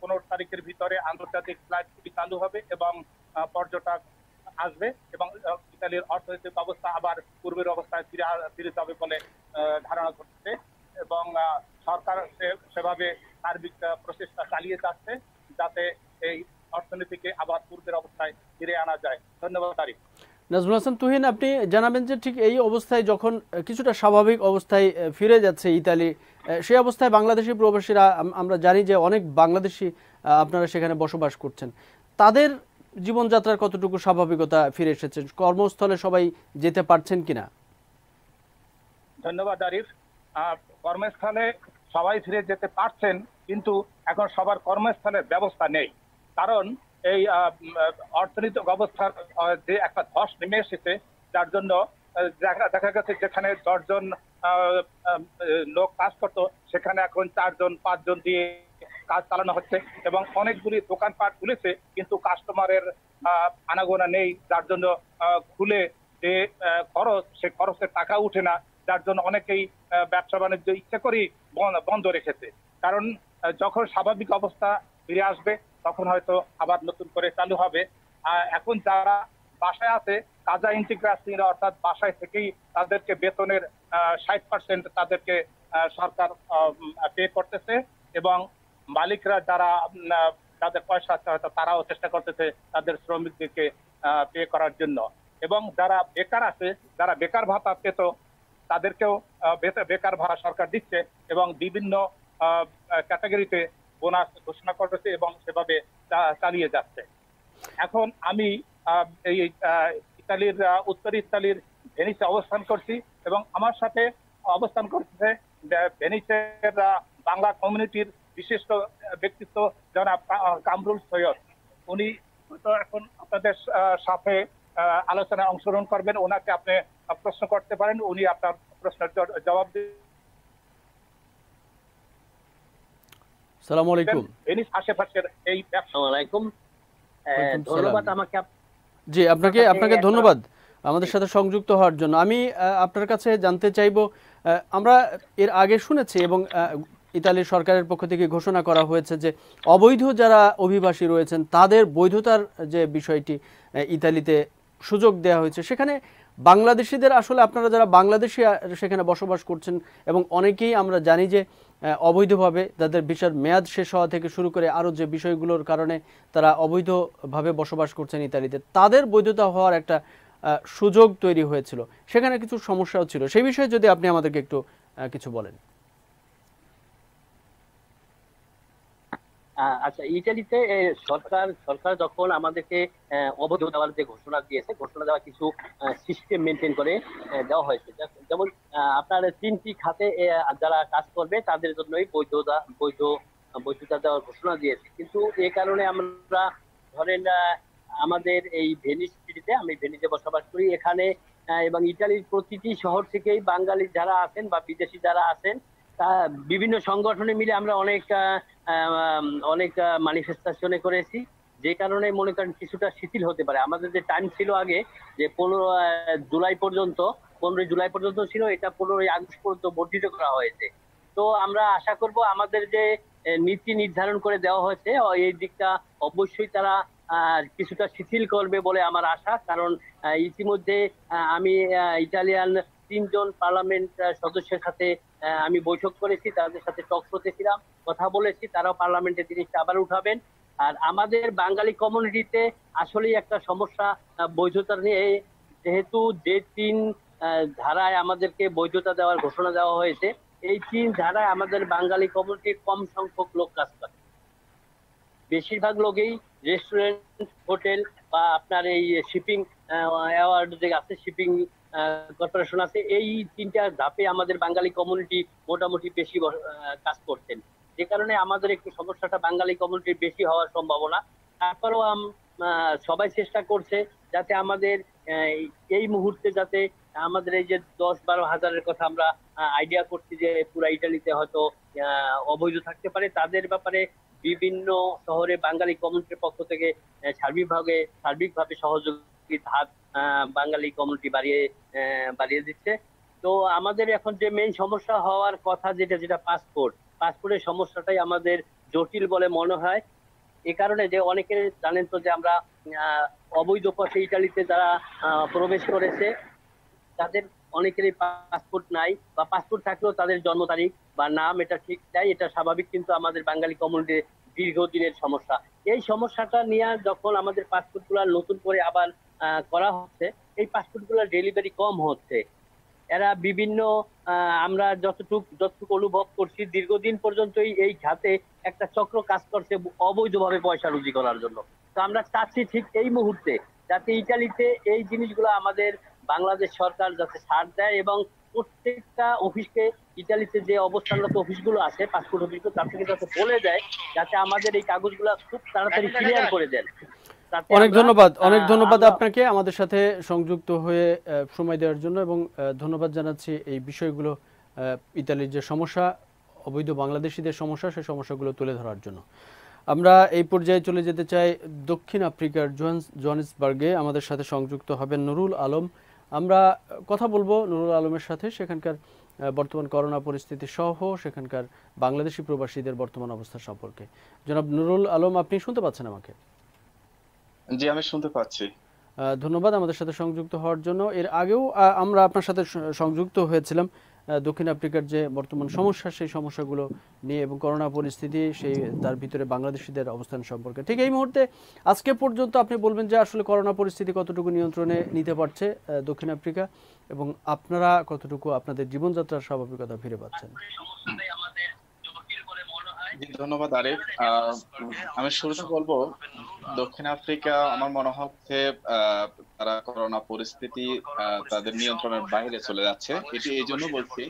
15 তারিখের ভিতরে আন্তর্জাতিক ফ্লাইটটি চালু হবে এবং পর্যটক আসবে এবং ইতালির অর্থনৈতিক অবস্থা আবার পূর্বের অবস্থায় ফিরে যাবে বলে ধারণা করছে এবং সরকার সেভাবে সার্বিক প্রচেষ্টা চালিয়ে যাচ্ছে যাতে এই অর্থনীতিকে আবার পূর্বের অবস্থায় ফিরে আনা যায়। ধন্যবাদ তারিক।
নাজমুল হাসান তুহিন, আপনি জানাবেন যে ঠিক এই অবস্থায় যখন কিছুটা স্বাভাবিক অবস্থায় ফিরে যাচ্ছে ইতালি, সেই অবস্থায় বাংলাদেশি প্রবাসীরা, আমরা জানি যে অনেক বাংলাদেশি আপনারা সেখানে বসবাস করছেন, তাদের জীবনযাত্রার কতটুকু স্বাভাবিকতা ফিরে এসেছে, কর্মস্থলে সবাই যেতে পারছেন কিনা?
ধন্যবাদ আরিফ। কর্মস্থলে সবাই ফিরে যেতে পারছেন, কিন্তু এখন সবার কর্মস্থলের ব্যবস্থা নেই, কারণ এই অর্থনৈতিক অবস্থার যে একটা ধস নেমে এসেছে, যার জন্য দেখা গেছে যেখানে 10 জন লোক কাজ করতো সেখানে এখন 4 জন 5 জন দিয়ে কাজ চালানো হচ্ছে এবং অনেকগুলি দোকানপাট খুলেছে, কিন্তু কাস্টমারের আনাগোনা নেই, যার জন্য খুলে যে খরচ, সে খরচের টাকা উঠে না, যার জন্য অনেকেই ব্যবসা বাণিজ্য ইচ্ছা করেই বন্ধ রেখেছে। কারণ যখন স্বাভাবিক অবস্থা ফিরে আসবে তখন হয়তো আবার নতুন করে চালু হবে। এখন যারা বাসায় আছে, কাজা ইন্টিগ্রাসিরা অর্থাৎ বাসায় থেকেই তাদেরকে বেতনের 60% তাদেরকে সরকার পে করতেছে এবং মালিকরা যারা তাদের পয়সা আছে হয়তো তারাও চেষ্টা করতেছে তাদের শ্রমিকদেরকে পে করার জন্য এবং যারা বেকার আছে, যারা বেকার ভাতা পেত তাদেরকেও বেকার ভাতা সরকার দিচ্ছে এবং বিভিন্ন ক্যাটাগরিতে বোনাস ঘোষণা করতেছে এবং সেভাবে চালিয়ে যাচ্ছে। এখন আমি এই ইতালির উত্তর ইতালির ভেনিসে অবস্থান করছি এবং আমার সাথে অবস্থান করতেছে ভেনিসের বাংলা কমিউনিটির বিশিষ্ট ব্যক্তিত্ব জনাব কামরুল সৈয়দ। উনি তো এখন আপনাদের সাথে আলোচনায় অংশগ্রহণ করবেন, ওনাকে আপনি প্রশ্ন করতে পারেন, উনি আপনার প্রশ্নের জবাব দিবেন।
আসসালামু আলাইকুম।
ভেনিস আশেপাশের এই ব্যবসা।
আসসালামু আলাইকুম।
ওয়ালাইকুম
ধন্যবাদ
সালাম।
আমাকে
জি,
আপনার কাছে
আপনাকে
একটা
ধন্যবাদ আমাদের সাথে সংযুক্ত হওয়ার জন্য। আমি আপনার কাছে জানতে চাইবো, আমরা এর আগে শুনেছি এবং ইতালির সরকারের পক্ষ থেকে ঘোষণা করা হয়েছে যে অবৈধ যারা অভিবাসী রয়েছেন তাদের বৈধতার যে বিষয়টি ইতালিতে সুযোগ দেওয়া হয়েছে, সেখানে বাংলাদেশিদের আসলে আপনারা যারা বাংলাদেশি সেখানে বসবাস করছেন এবং অনেকেই আমরা জানি যে অবৈধভাবে তাদের ভিসার মেয়াদ শেষ হওয়া থেকে শুরু করে আরও যে বিষয়গুলোর কারণে তারা অবৈধভাবে বসবাস করছেন ইতালিতে, তাদের বৈধতা হওয়ার একটা সুযোগ তৈরি হয়েছিল, সেখানে কিছু সমস্যাও ছিল। সেই বিষয়ে যদি আপনি আমাদেরকে একটু কিছু বলেন।
আচ্ছা, ইতালিতে সরকার যখন আমাদেরকে অবৈধ দেওয়ার যে ঘোষণা দিয়েছে, ঘোষণা দেওয়া কিছু সিস্টেম মেনটেন করে দেওয়া হয়েছে। যেমন আপনার 3টি খাতে যারা কাজ করবে তাদের জন্যই বৈধতা দেওয়ার ঘোষণা দিয়েছে। কিন্তু এ কারণে আমরা ধরেন আমাদের এই ভেনিস সিটিতে, আমি ভেনিসে বসবাস করি, এখানে এবং ইতালির প্রতিটি শহর থেকেই বাঙালি যারা আছেন বা বিদেশি যারা আছেন, তা বিভিন্ন সংগঠনে মিলে আমরা অনেক ম্যানিফেস্টেশনে করেছি, যে কারণে মনে করেন কিছুটা শিথিল হতে পারে। আমাদের যে টাইম ছিল আগে যে 15 জুলাই পর্যন্ত ছিল, এটা 15 আগস্ট পর্যন্ত বর্ধিত করা হয়েছে। তো আমরা আশা করব আমাদের যে নীতি নির্ধারণ করে দেওয়া হয়েছে এই দিকটা অবশ্যই তারা কিছুটা শিথিল করবে বলে আমার আশা। কারণ ইতিমধ্যে আমি ইটালিয়ান 3জন পার্লামেন্ট সদস্যের সাথে আমি বৈঠক করেছি, তাদের সাথে টক শোতে ছিলাম, কথা বলেছি, তারাও পার্লামেন্টে জিনিসটা আবার উঠাবেন। আর আমাদের বাঙালি কমিউনিটিতে আসলেই একটা সমস্যা বৈধতা নিয়ে, যেহেতু যে 3 ধারায় আমাদেরকে বৈধতা দেওয়ার ঘোষণা দেওয়া হয়েছে, এই 3 ধারায় আমাদের বাঙালি কমিউনিটির কম সংখ্যক লোক কাজ করে। বেশিরভাগ লোকেই রেস্টুরেন্ট, হোটেল বা আপনার এই শিপিং অ্যাওয়ার্ড যে আছে, শিপিং কর্পোরেশন আছে, এই 3টা ধাপে আমাদের বাঙালি কমিউনিটি মোটামুটি বেশি কাজ করতেন, যে কারণে আমাদের একটু সমস্যাটা বাঙালি কমিউনিটির বেশি হওয়ার সম্ভাবনা। তারপরেও সবাই চেষ্টা করছে যাতে আমাদের এই মুহূর্তে যাতে আমাদের এই যে 10-12 হাজারের কথা আমরা আইডিয়া করছি যে পুরা ইটালিতে হয়তো অবৈধ থাকতে পারে, তাদের ব্যাপারে বিভিন্ন শহরে বাঙালি কমিউনিটির পক্ষ থেকে সার্বিকভাবে সহযোগিতার হাত বাঙালি কমিউনিটি বাড়িয়ে দিচ্ছে। তো আমাদের এখন যে মেইন সমস্যা হওয়ার কথা যেটা পাসপোর্টের সমস্যাটাই আমাদের জটিল বলে মনে হয়। এ কারণে যে অনেকে জানেন তো যে আমরা অবৈধ পথে ইটালিতে যারা প্রবেশ করেছে তাদের অনেকেরই পাসপোর্ট নাই, বা পাসপোর্ট থাকলেও তাদের জন্ম তারিখ বা নাম এটা ঠিক নাই, এটা স্বাভাবিক, কিন্তু আমাদের বাঙালি কমিউনিটির দীর্ঘদিনের সমস্যা। এই সমস্যাটা নিয়ে যখন আমাদের পাসপোর্ট গুলা নতুন করে আবার করা হচ্ছে, এই পাসপোর্ট গুলার ডেলিভারি কম হচ্ছে। এরা বিভিন্ন আমরা যতটুকু অনুভব করছি, দীর্ঘদিন পর্যন্তই এই খাতে একটা চক্র কাজ করছে অবৈধভাবে পয়সা রুজি করার জন্য। তো আমরা চাচ্ছি ঠিক এই মুহূর্তে যাতে ইটালিতে এই জিনিসগুলো আমাদের বাংলাদেশ সরকার যাতে ছাড় দেয়, এবং প্রত্যেকটা অফিসকে, ইটালিতে যে অবস্থানগত অফিসগুলো আছে, পাসপোর্ট অফিসগুলো, তার থেকে যাতে বলে দেয় যাতে আমাদের এই কাগজগুলো খুব তাড়াতাড়ি ক্লিয়ার করে দেন।
অনেক ধন্যবাদ আপনাকে আমাদের সাথে সংযুক্ত হয়ে সময় দেওয়ার জন্য, এবং ধন্যবাদ জানাচ্ছি এই বিষয়গুলো, ইতালির যে সমস্যা, অবৈধ বাংলাদেশিদের সমস্যা, সেই সমস্যাগুলো তুলে ধরার জন্য। আমরা এই পর্যায়ে চলে যেতে চাই দক্ষিণ আফ্রিকার জোহানেসবার্গে। আমাদের সাথে সংযুক্ত হবেন নুরুল আলম। আমরা কথা বলবো নুরুল আলমের সাথে সেখানকার বর্তমান করোনা পরিস্থিতি সহ সেখানকার বাংলাদেশি প্রবাসীদের বর্তমান অবস্থা সম্পর্কে। জনাব নুরুল আলম, আপনি শুনতে পাচ্ছেন আমাকে?
জি, আমি শুনতে পাচ্ছি।
ধন্যবাদ আমাদের সাথে সংযুক্ত হওয়ার জন্য। এর আগেও আমরা আপনার সাথে সংযুক্ত হয়েছিলাম দক্ষিণ আফ্রিকার যে বর্তমান সমস্যা, সেই সমস্যাগুলো নিয়ে এবং করোনা পরিস্থিতি, সেই তার ভিতরে বাংলাদেশিদের অবস্থান সম্পর্কে। ঠিক এই মুহূর্তে আজকে পর্যন্ত আপনি বলবেন যে আসলে করোনা পরিস্থিতি কতটুকু নিয়ন্ত্রণে নিতে পারছে দক্ষিণ আফ্রিকা, এবং আপনারা কতটুকু আপনাদের জীবনযাত্রার স্বাভাবিকতা ফিরে পাচ্ছেন?
ধন্যবাদ আরিফ। আমি শুরুতে বলবো দক্ষিণ আফ্রিকা আমার মনে হচ্ছে তারা করোনা পরিস্থিতি তাদের নিয়ন্ত্রণের বাইরে চলে যাচ্ছে। এটি এই জন্য বলছি,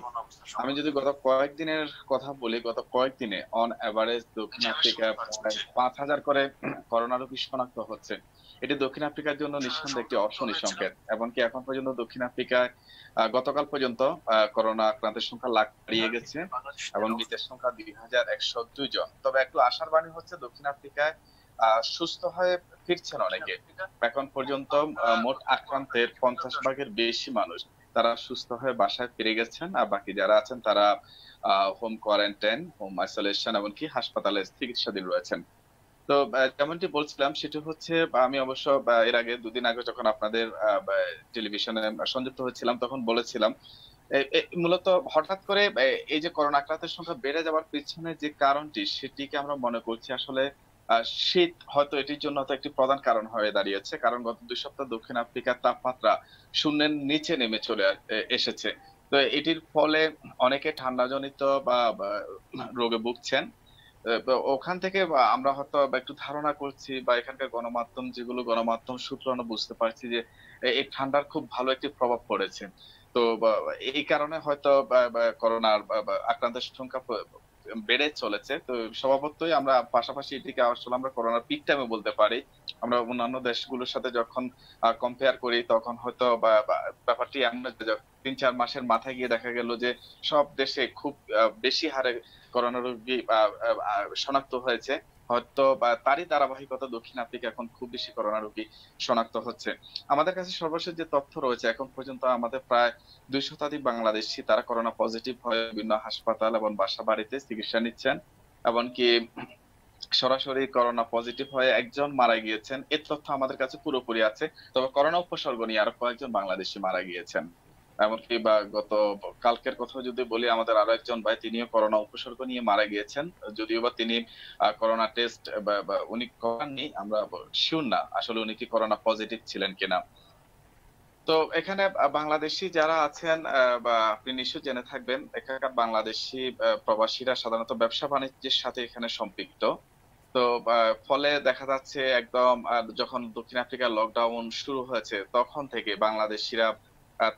আমি যদি গত কয়েকদিনের কথা বলি, গত কয়েকদিনে অন এভারেজ দক্ষিণ আফ্রিকা প্রায় 5,000 করে করোনা রোগী শনাক্ত হচ্ছে। এটি দক্ষিণ আফ্রিকার জন্য নিঃসন্দেহে একটি অশনি সংকেত। এমনকি এখন পর্যন্ত দক্ষিণ আফ্রিকায় গতকাল পর্যন্ত করোনা আক্রান্তের সংখ্যা লাখ পেরিয়ে গেছে এবং মৃতের সংখ্যা 2,102 জন। তবে একটু আশার বাণী হচ্ছে দক্ষিণ আফ্রিকায় সুস্থ হয়ে ফিরছেন অনেকে। এখন পর্যন্ত মোট আক্রান্তের 50% বেশি মানুষ তারা সুস্থ হয়ে বাসায় ফিরে গেছেন, আর বাকি যারা আছেন তারা হোম কোয়ারেন্টাইন, হোম আইসোলেশন এমনকি হাসপাতালে চিকিৎসাধীন রয়েছেন। তো যেমনটি বলছিলাম সেটা হচ্ছে, আমি অবশ্য এর আগে 2 দিন আগে যখন আপনাদের টেলিভিশনে সংযুক্ত হয়েছিলাম তখন বলেছিলাম মূলত হঠাৎ করে এই যে করোনা আক্রান্তের সংখ্যা বেড়ে যাওয়ার পিছনে যে কারণটি সেটিকে আমরা মনে করছি আসলে শীত হয়তো এটির জন্য হয়তো একটি প্রধান কারণ হয়ে দাঁড়িয়েছে। কারণ গত 2 সপ্তাহ দক্ষিণ আফ্রিকার তাপমাত্রা শূন্যের নিচে নেমে চলে এসেছে। তো এটির ফলে অনেকে ঠান্ডাজনিত বা রোগে ভুগছেন। তো ওখান থেকে আমরা হয়তো একটু ধারণা করছি বা এখানকার গণমাধ্যম যেগুলো গণমাধ্যম সূত্র আমরা বুঝতে পারছি যে এই ঠান্ডার খুব ভালো একটি প্রভাব পড়েছে। তো এই কারণে হয়তো করোনার আক্রান্তের সংখ্যা বেড়ে চলেছে। তো স্বভাবতই আমরা পাশাপাশি এটিকে আসলে আমরা করোনার পিক টাইমে বলতে পারি। আমরা অন্যান্য দেশগুলোর সাথে যখন কম্পেয়ার করি তখন হয়তো ব্যাপারটি আমরা 3-4 মাসের মাথায় গিয়ে দেখা গেল যে সব দেশে খুব বেশি হারে করোনা রোগী শনাক্ত হয়েছে। হয়তো তারই ধারাবাহিকতা দক্ষিণ আফ্রিকা এখন খুব বেশি করোনা রোগী শনাক্ত হচ্ছে। আমাদের কাছে সর্বশেষ যে তথ্য রয়েছে এখন পর্যন্ত আমাদের প্রায় 2 শতাধিক বাংলাদেশি তারা করোনা পজিটিভ হয়ে বিভিন্ন হাসপাতাল এবং বাসা বাড়িতে চিকিৎসা নিচ্ছেন। এমনকি সরাসরি করোনা পজিটিভ হয়ে একজন মারা গিয়েছেন, এর তথ্য আমাদের কাছে পুরোপুরি আছে। তবে করোনা উপসর্গ নিয়ে আরো কয়েকজন বাংলাদেশি মারা গিয়েছেন। এমনকি গত কালকের কথা যদি বলি, আমাদের আরো একজন ভাই তিনিও করোনা উপসর্গ নিয়ে মারা গিয়েছেন। যদিও বা তিনি করোনা টেস্ট উনি করাননি, আমরা শিওর না আসলে উনি কি করোনা পজিটিভ ছিলেন কিনা। তো এখানে বাংলাদেশি যারা আছেন বা আপনি নিশ্চয় জেনে থাকবেন, এখানকার বাংলাদেশি প্রবাসীরা সাধারণত ব্যবসা বাণিজ্যের সাথে এখানে সম্পৃক্ত। তো ফলে দেখা যাচ্ছে একদম যখন দক্ষিণ আফ্রিকার লকডাউন শুরু হয়েছে তখন থেকে বাংলাদেশিরা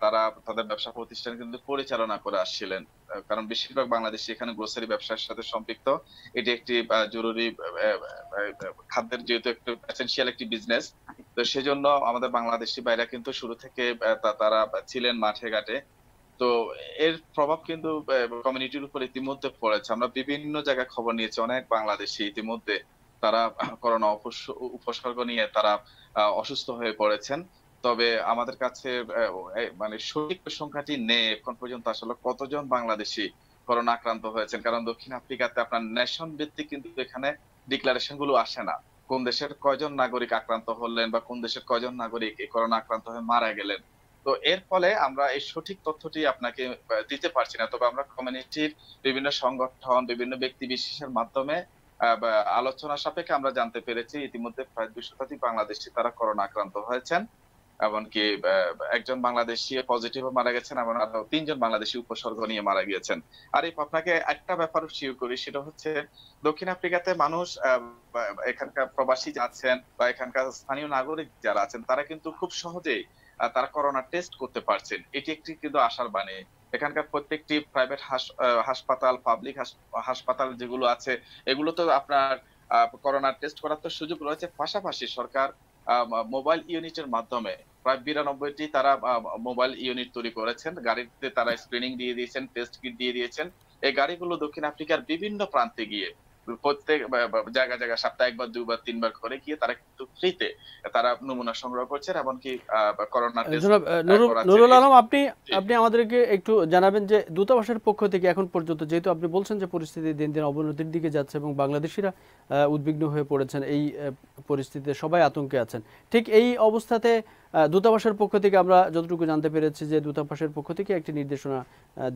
তারা তাদের ব্যবসা প্রতিষ্ঠান কিন্তু পরিচালনা করে আসছিলেন। কারণ বেশিরভাগ বাংলাদেশি এখানে গ্রোসারি ব্যবসার সাথে সম্পৃক্ত। এটি একটি জরুরি খাদ্যের যেহেতু একটু এসেনশিয়াল একটি বিজনেস, তো সেজন্য আমাদের বাংলাদেশি ভাইরা কিন্তু শুরু থেকে তারা ছিলেন মাঠে ঘাটে। তো এর প্রভাব কিন্তু কমিউনিটির উপর ইতিমধ্যে পড়েছে। আমরা বিভিন্ন জায়গায় খবর নিয়েছি, অনেক বাংলাদেশি ইতিমধ্যে তারা করোনা উপসর্গ নিয়ে তারা অসুস্থ হয়ে পড়েছেন। তবে আমাদের কাছে মানে সঠিক সংখ্যাটি নেই এখন পর্যন্ত আসলে কতজন বাংলাদেশি করোনা আক্রান্ত হয়েছেন। কারণ দক্ষিণ আফ্রিকাতে আপনার নেশন ভিত্তিক কিন্তু এখানে ডিক্লারেশন গুলো আসে না, কোন দেশের কয়জন নাগরিক আক্রান্ত হলেন বা কোন দেশের কয়জন নাগরিক এই করোনা আক্রান্ত হয়ে মারা গেলেন। তো এর ফলে আমরা এই সঠিক তথ্যটি আপনাকে দিতে পারছি না। তবে আমরা কমিউনিটির বিভিন্ন সংগঠন, বিভিন্ন ব্যক্তি বিশেষের মাধ্যমে আলোচনা সাপেক্ষে আমরা জানতে পেরেছি ইতিমধ্যে প্রায় 2 শতাধিক বাংলাদেশি তারা করোনা আক্রান্ত হয়েছেন। এমনকি একজন বাংলাদেশি পজিটিভ মারা গেছেন এবং আরো 3 জন বাংলাদেশি উপসর্গ নিয়ে মারা গিয়েছেন। আর আপনাকে একটা ব্যাপার শিওর করি, সেটা হচ্ছে দক্ষিণ আফ্রিকাতে মানুষ এখানকার প্রবাসী আছেন বা এখানকার স্থানীয় নাগরিক যারা আছেন তারা কিন্তু খুব সহজেই তারা করোনা টেস্ট করতে পারছেন। এটি একটি কিন্তু আশার বাণী। এখানকার প্রত্যেকটি প্রাইভেট হাসপাতাল, পাবলিক হাসপাতাল যেগুলো আছে এগুলো তো আপনার করোনা টেস্ট করার তো সুযোগ রয়েছে। পাশাপাশি সরকার মোবাইল ইউনিটের মাধ্যমে প্রায় 92টি তারা মোবাইল ইউনিট তৈরি করেছেন। গাড়িতে তারা স্ক্রিনিং দিয়ে দিয়েছেন, টেস্ট কিট দিয়ে দিয়েছেন। এই গাড়িগুলো দক্ষিণ আফ্রিকার বিভিন্ন প্রান্তে গিয়ে প্রত্যেক জায়গায় সপ্তাহে 1 বার 2 বার 3 বার করে গিয়ে তারা কিন্তু ফ্রিতে তারা নমুনা সংগ্রহ করছেন এমনকি করোনা টেস্ট।
নুরুল আলম, আপনি আমাদেরকে একটু জানাবেন যে দূতাবাসের পক্ষ থেকে এখন পর্যন্ত, যেহেতু আপনি বলছেন যে পরিস্থিতি দিন দিন অবনতির দিকে যাচ্ছে এবং বাংলাদেশিরা উদ্বিগ্ন হয়ে পড়েছেন, এই পরিস্থিতিতে সবাই আতঙ্কে আছেন, ঠিক এই অবস্থাতে দূতাবাসের পক্ষ থেকে আমরা যতটুকু জানতে পেরেছি যে দূতাবাসের পক্ষ থেকে একটি নির্দেশনা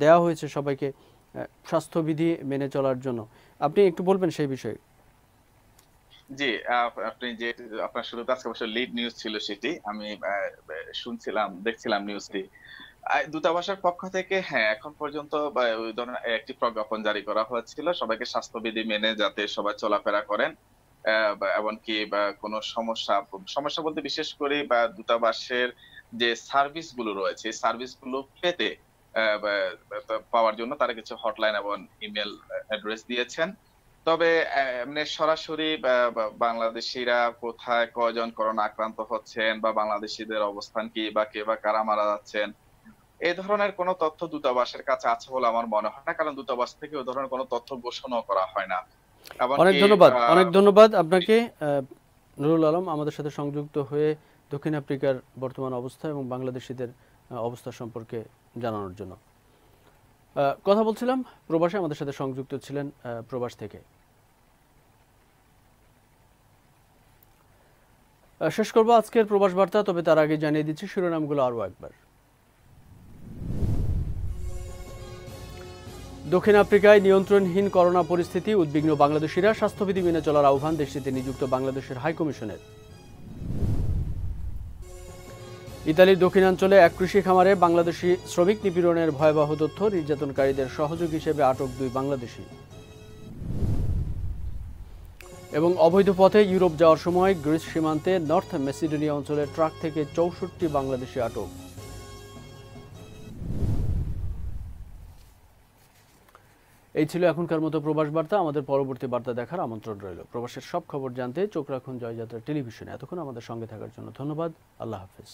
দেওয়া হয়েছে সবাইকে স্বাস্থ্যবিধি মেনে চলার জন্য। আপনি একটু বলবেন সেই বিষয়ে?
জি, আপনি যে আপনার শুরুতে আজকে অবশ্য লিড নিউজ ছিল সেটি আমি শুনছিলাম, দেখছিলাম নিউজটি। দূতাবাসের পক্ষ থেকে হ্যাঁ এখন পর্যন্ত ওই ধরনের একটি প্রজ্ঞাপন জারি করা হয়েছিল সবাইকে স্বাস্থ্যবিধি মেনে যাতে সবাই চলাফেরা করেন। এমনকি কোনো সমস্যা সমস্যা বলতে বিশেষ করে দূতাবাসের যে সার্ভিস গুলো রয়েছে সার্ভিস গুলো পেতে পাওয়ার জন্য তারা কিছু হটলাইন এবং ইমেল অ্যাড্রেস দিয়েছেন। তবে এমনি সরাসরি বাংলাদেশিরা কোথায় কয়জন করোনা আক্রান্ত হচ্ছেন বা বাংলাদেশিদের অবস্থান কি বা কে বা কারা মারা যাচ্ছেন এই ধরনের কোনো তথ্য দূতাবাসের কাছে আছে বলে আমার মনে হয় না, কারণ দূতাবাস থেকে ওই ধরনের কোনো তথ্য ঘোষণা করা হয় না।
অনেক ধন্যবাদ আপনাকে নুরুল আলম, আমাদের সাথে সংযুক্ত হয়ে দক্ষিণ আফ্রিকার বর্তমান অবস্থা এবং বাংলাদেশিদের অবস্থা সম্পর্কে জানানোর জন্য। কথা বলছিলাম প্রবাসে, আমাদের সাথে সংযুক্ত ছিলেন প্রবাস থেকে। শেষ করবো আজকের প্রবাস বার্তা, তবে তার আগে জানিয়ে দিচ্ছি শিরোনামগুলো আরও একবার। দক্ষিণ আফ্রিকায় নিয়ন্ত্রণহীন করোনা পরিস্থিতি, উদ্বিগ্ন বাংলাদেশিরা, স্বাস্থ্যবিধি মেনে চলার আহ্বান দেশটিতে নিযুক্ত বাংলাদেশের হাইকমিশনের। ইতালির দক্ষিণাঞ্চলে এক কৃষি খামারে বাংলাদেশি শ্রমিক নিপীড়নের ভয়াবহ তথ্য, নির্যাতনকারীদের সহযোগী হিসেবে আটক 2 বাংলাদেশি। এবং অবৈধ পথে ইউরোপ যাওয়ার সময় গ্রিস সীমান্তে নর্থ মেসিডোনিয়া অঞ্চলের ট্রাক থেকে 64 বাংলাদেশি আটক। এই ছিল এখনকার মতো প্রবাস বার্তা। আমাদের পরবর্তী বার্তা দেখার আমন্ত্রণ রইল। প্রবাসের সব খবর জানতে চোখ রাখুন জয়যাত্রা টেলিভিশনে। এতক্ষণ আমাদের সঙ্গে থাকার জন্য ধন্যবাদ। আল্লাহ হাফেজ।